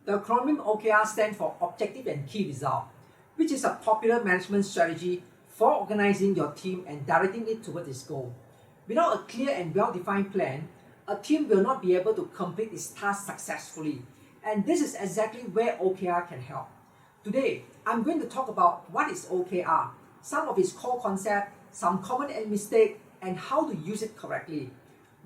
The acronym OKR stands for Objective and Key Result, which is a popular management strategy for organizing your team and directing it towards its goal. Without a clear and well-defined plan, a team will not be able to complete its task successfully, and this is exactly where OKR can help. Today, I'm going to talk about what is OKR, some of its core concepts, some common mistakes, and how to use it correctly.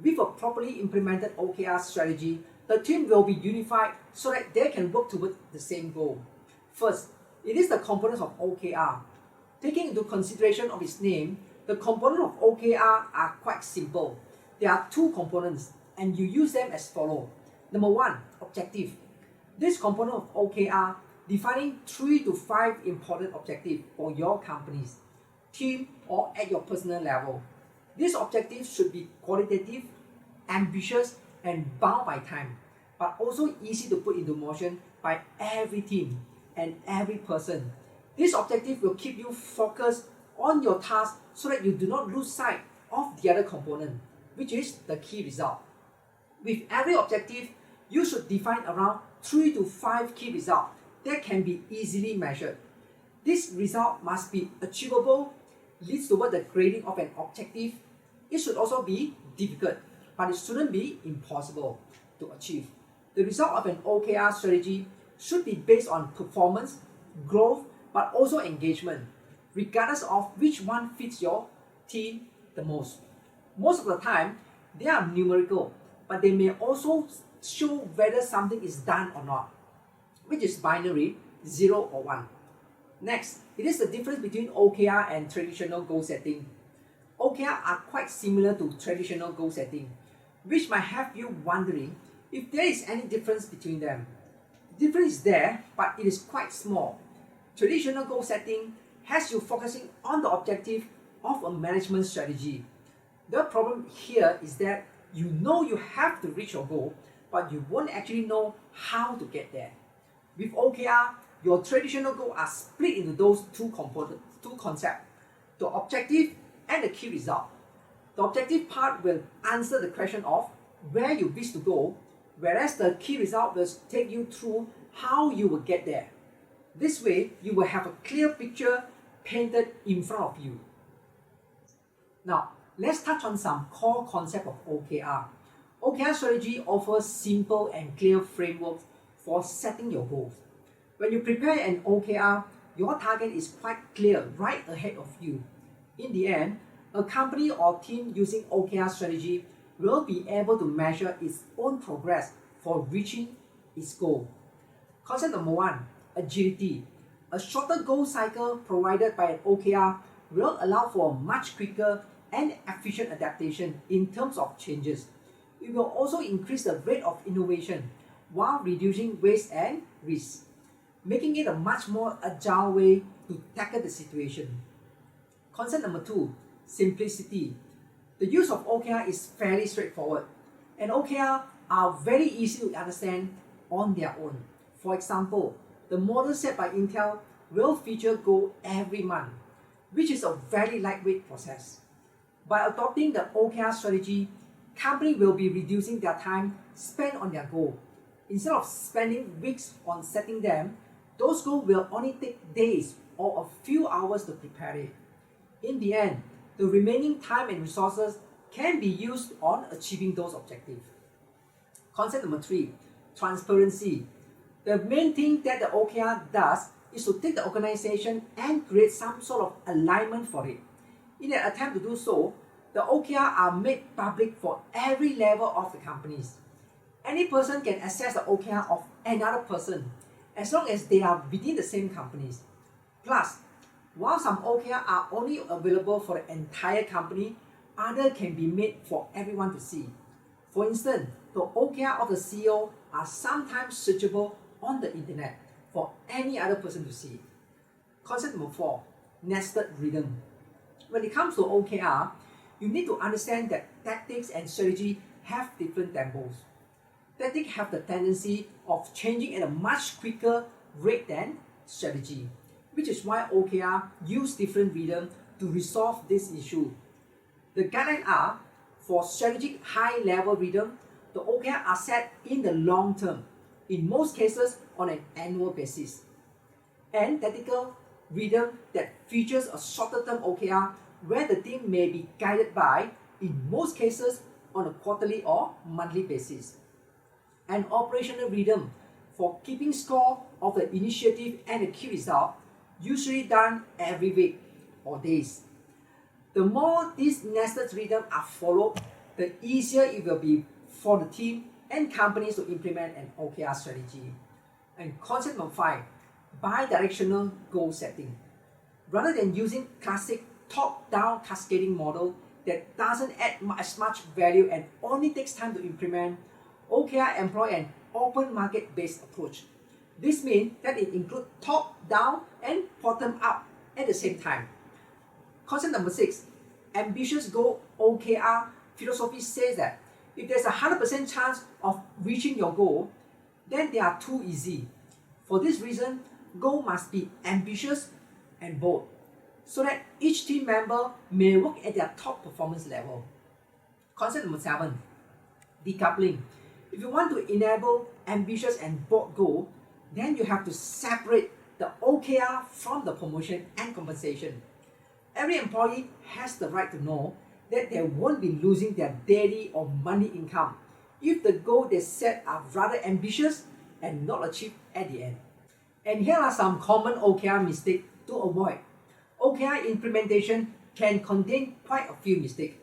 With a properly implemented OKR strategy, the team will be unified so that they can work towards the same goal. First, it is the components of OKR. Taking into consideration of its name, the components of OKR are quite simple. There are two components, and you use them as follows. Number one, objective. This component of OKR defining 3 to 5 important objectives for your companies, team, or at your personal level. These objectives should be qualitative, ambitious, and bound by time, but also easy to put into motion by every team and every person. This objective will keep you focused on your task so that you do not lose sight of the other component, which is the key result. With every objective, you should define around 3 to 5 key results that can be easily measured. This result must be achievable, leads toward the grading of an objective. It should also be difficult, but it shouldn't be impossible to achieve. The result of an OKR strategy should be based on performance, growth, but also engagement, regardless of which one fits your team the most. Most of the time, they are numerical, but they may also show whether something is done or not, which is binary, 0 or 1. Next, it is the difference between OKR and traditional goal setting. OKR are quite similar to traditional goal setting, which might have you wondering if there is any difference between them. The difference is there, but it is quite small. Traditional goal setting has you focusing on the objective of a management strategy. The problem here is that you know you have to reach your goal, but you won't actually know how to get there. With OKR, your traditional goals are split into those two concepts, the objective and the key result. The objective part will answer the question of where you wish to go, whereas the key result will take you through how you will get there. This way, you will have a clear picture painted in front of you. Now, let's touch on some core concepts of OKR. OKR strategy offers simple and clear frameworks for setting your goals. When you prepare an OKR, your target is quite clear right ahead of you. In the end, a company or team using OKR strategy will be able to measure its own progress for reaching its goal. Concept number one, agility. A shorter goal cycle provided by an OKR will allow for a much quicker and efficient adaptation in terms of changes. It will also increase the rate of innovation while reducing waste and risk, making it a much more agile way to tackle the situation. Concept number two, simplicity. The use of OKR is fairly straightforward, and OKR are very easy to understand on their own. For example, the model set by Intel will feature goal every month, which is a very lightweight process. By adopting the OKR strategy, company will be reducing their time spent on their goal. Instead of spending weeks on setting them, those goals will only take days or a few hours to prepare it. In the end, the remaining time and resources can be used on achieving those objectives. Concept number three, transparency. The main thing that the OKR does is to take the organization and create some sort of alignment for it. In an attempt to do so, the OKR are made public for every level of the companies. Any person can access the OKR of another person as long as they are within the same companies. Plus, while some OKR are only available for the entire company, others can be made for everyone to see. For instance, the OKR of the CEO are sometimes searchable on the internet for any other person to see. Concept number four, nested rhythm. When it comes to OKR, you need to understand that tactics and strategy have different tempos. Tactics have the tendency of changing at a much quicker rate than strategy, which is why OKR use different rhythm to resolve this issue. The guidelines are, for strategic high-level rhythm, the OKR are set in the long term. in most cases on an annual basis. And tactical rhythm that features a shorter term OKR where the team may be guided by, in most cases, on a quarterly or monthly basis. An operational rhythm for keeping score of the initiative and the key result, usually done every week or days. The more these nested rhythms are followed, the easier it will be for the team and companies to implement an OKR strategy. And concept number 5, bi-directional goal setting. Rather than using classic top-down cascading model that doesn't add as much value and only takes time to implement, OKR employ an open market-based approach. This means that it includes top-down and bottom-up at the same time. Concept number 6, ambitious goal OKR philosophy says that if there's a 100% chance of reaching your goal, then they are too easy. For this reason, goal must be ambitious and bold, so that each team member may work at their top performance level. Concept number 7, decoupling. If you want to enable ambitious and bold goal, then you have to separate the OKR from the promotion and compensation. Every employee has the right to know that they won't be losing their daily or monthly income if the goal they set are rather ambitious and not achieved at the end. And here are some common OKR mistakes to avoid. OKR implementation can contain quite a few mistakes.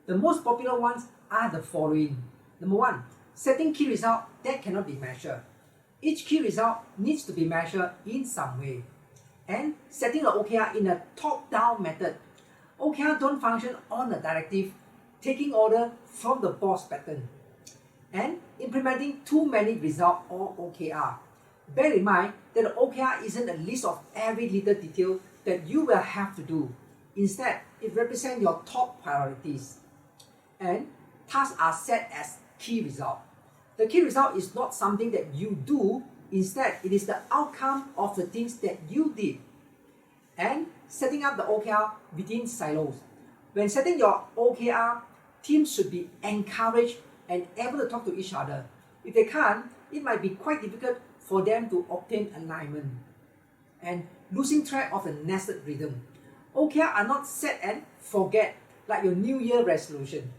The most popular ones are the following. Number 1, setting key results that cannot be measured. Each key result needs to be measured in some way. And setting the OKR in a top-down method. OKR don't function on a directive, taking order from the boss pattern. And implementing too many results or OKR. Bear in mind that the OKR isn't a list of every little detail that you will have to do. Instead, it represents your top priorities. And tasks are set as key result. The key result is not something that you do, instead it is the outcome of the things that you did. And setting up the OKR within silos. When setting your OKR, teams should be encouraged and able to talk to each other. If they can't, it might be quite difficult for them to obtain alignment. And losing track of the nested rhythm. OKR are not set and forget like your New Year resolution.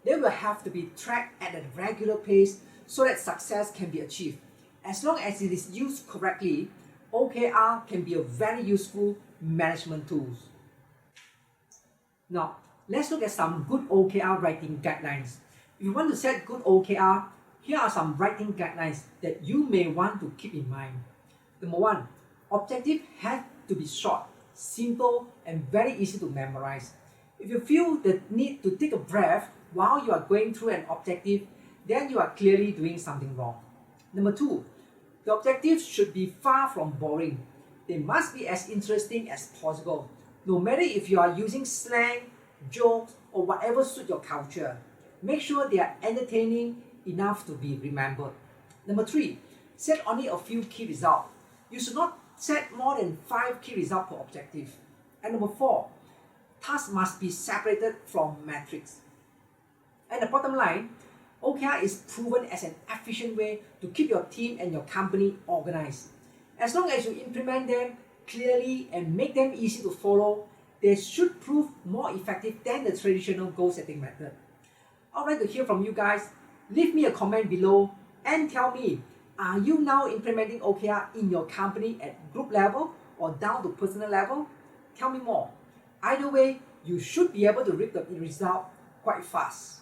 They will have to be tracked at a regular pace so that success can be achieved. As long as it is used correctly, OKR can be a very useful management tool. Now, let's look at some good OKR writing guidelines. If you want to set good OKR, here are some writing guidelines that you may want to keep in mind. Number 1, objective have to be short, simple, and very easy to memorize. If you feel the need to take a breath while you are going through an objective, then you are clearly doing something wrong. Number 2, the objectives should be far from boring. They must be as interesting as possible, no matter if you are using slang, jokes, or whatever suits your culture. Make sure they are entertaining enough to be remembered. Number 3, set only a few key results. You should not set more than 5 key results per objective. And number 4, tasks must be separated from metrics. And the bottom line, OKR is proven as an efficient way to keep your team and your company organized. As long as you implement them clearly and make them easy to follow, they should prove more effective than the traditional goal setting method. I'd like to hear from you guys. Leave me a comment below and tell me, are you now implementing OKR in your company at group level or down to personal level? Tell me more. Either way, you should be able to reap the result quite fast.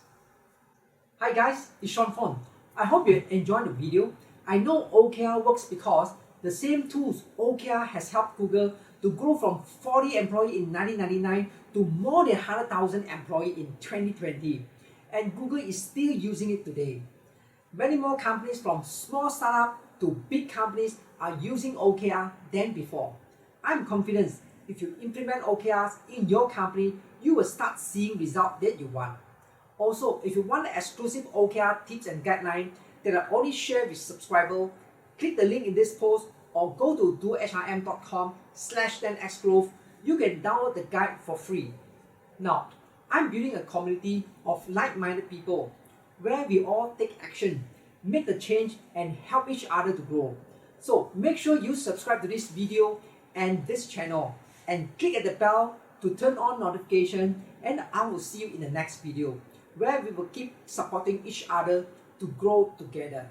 Hi guys, it's Sean Fon. I hope you enjoyed the video. I know OKR works because the same tools OKR has helped Google to grow from 40 employees in 1999 to more than 100,000 employees in 2020. And Google is still using it today. Many more companies from small startup to big companies are using OKR than before. I'm confident if you implement OKRs in your company, you will start seeing results that you want. Also, if you want exclusive OKR tips and guidelines that are only shared with subscribers, click the link in this post or go to DoerHRM.com/10xgrowth. You can download the guide for free. Now, I'm building a community of like-minded people where we all take action make the change, and help each other to grow. So make sure you subscribe to this video and this channel and click at the bell to turn on notification, and I will see you in the next video where we will keep supporting each other to grow together.